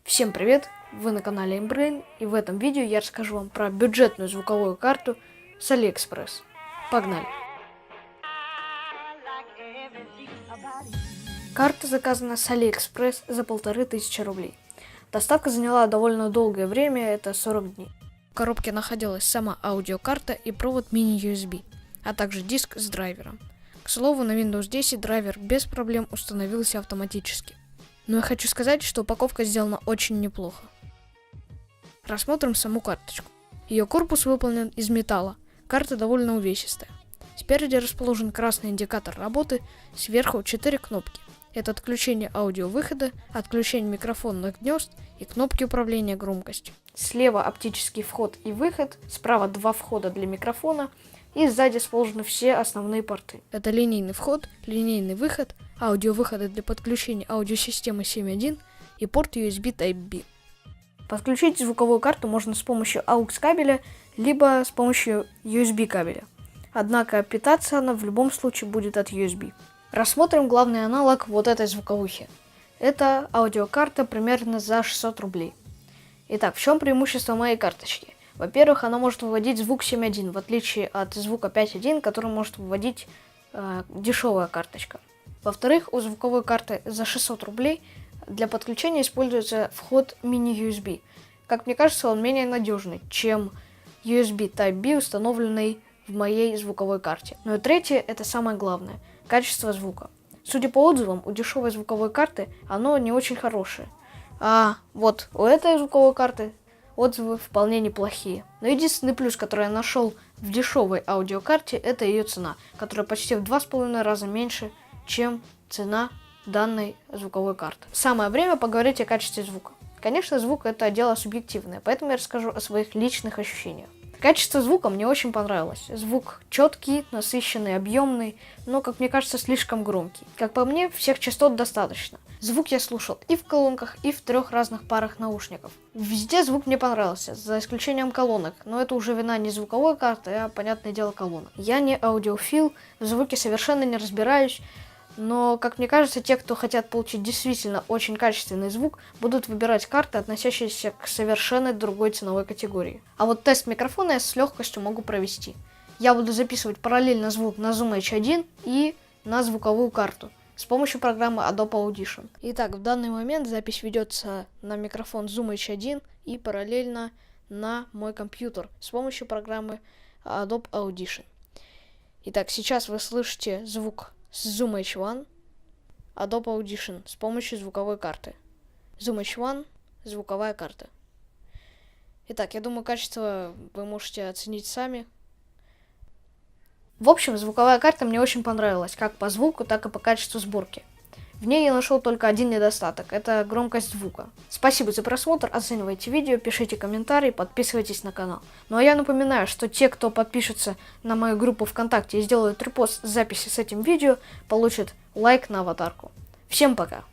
Всем привет! Вы на канале Imbrain, и в этом видео я расскажу вам про бюджетную звуковую карту с AliExpress. Погнали! Карта заказана с AliExpress за 1500 рублей. Доставка заняла довольно долгое время, это 40 дней. В коробке находилась сама аудиокарта и провод мини-USB, а также диск с драйвером. К слову, на Windows 10 драйвер без проблем установился автоматически. Но я хочу сказать, что упаковка сделана очень неплохо. Рассмотрим саму карточку. Ее корпус выполнен из металла, карта довольно увесистая. Спереди расположен красный индикатор работы, сверху 4 кнопки. Это отключение аудиовыхода, отключение микрофонных гнезд и кнопки управления громкостью. Слева оптический вход и выход, справа 2 входа для микрофона, и сзади расположены все основные порты. Это линейный вход, линейный выход, аудиовыходы для подключения аудиосистемы 7.1 и порт USB Type-B. Подключить звуковую карту можно с помощью AUX кабеля, либо с помощью USB кабеля. Однако питаться она в любом случае будет от USB. Рассмотрим главный аналог вот этой звуковухи. Это аудиокарта примерно за 600 рублей. Итак, в чем преимущество моей карточки? Во-первых, она может выводить звук 7.1, в отличие от звука 5.1, который может выводить дешевая карточка. Во-вторых, у звуковой карты за 600 рублей для подключения используется вход мини-USB. Как мне кажется, он менее надежный, чем USB Type-B, установленный в моей звуковой карте. Ну и третье, это самое главное, качество звука. Судя по отзывам, у дешевой звуковой карты оно не очень хорошее. А вот у этой звуковой карты отзывы вполне неплохие. Но единственный плюс, который я нашел в дешевой аудиокарте, это ее цена, которая почти в 2,5 раза меньше, чем цена данной звуковой карты. Самое время поговорить о качестве звука. Конечно, звук это дело субъективное, поэтому я расскажу о своих личных ощущениях. Качество звука мне очень понравилось. Звук четкий, насыщенный, объемный, но, как мне кажется, слишком громкий. Как по мне, всех частот достаточно. Звук я слушал и в колонках, и в 3 разных парах наушников. Везде звук мне понравился, за исключением колонок, но это уже вина не звуковой карты, а, понятное дело, колонок. Я не аудиофил, в звуке совершенно не разбираюсь, но, как мне кажется, те, кто хотят получить действительно очень качественный звук, будут выбирать карты, относящиеся к совершенно другой ценовой категории. А вот тест микрофона я с легкостью могу провести. Я буду записывать параллельно звук на Zoom H1 и на звуковую карту с помощью программы Adobe Audition. Итак, в данный момент запись ведется на микрофон Zoom H1 и параллельно на мой компьютер с помощью программы Adobe Audition. Итак, сейчас вы слышите звук с Zoom H1, Adobe Audition с помощью звуковой карты. Zoom H1, звуковая карта. Итак, я думаю, качество вы можете оценить сами. В общем, звуковая карта мне очень понравилась, как по звуку, так и по качеству сборки. В ней я нашел только один недостаток – это громкость звука. Спасибо за просмотр, оценивайте видео, пишите комментарии, подписывайтесь на канал. Ну а я напоминаю, что те, кто подпишется на мою группу ВКонтакте и сделают репост записи с этим видео, получат лайк на аватарку. Всем пока!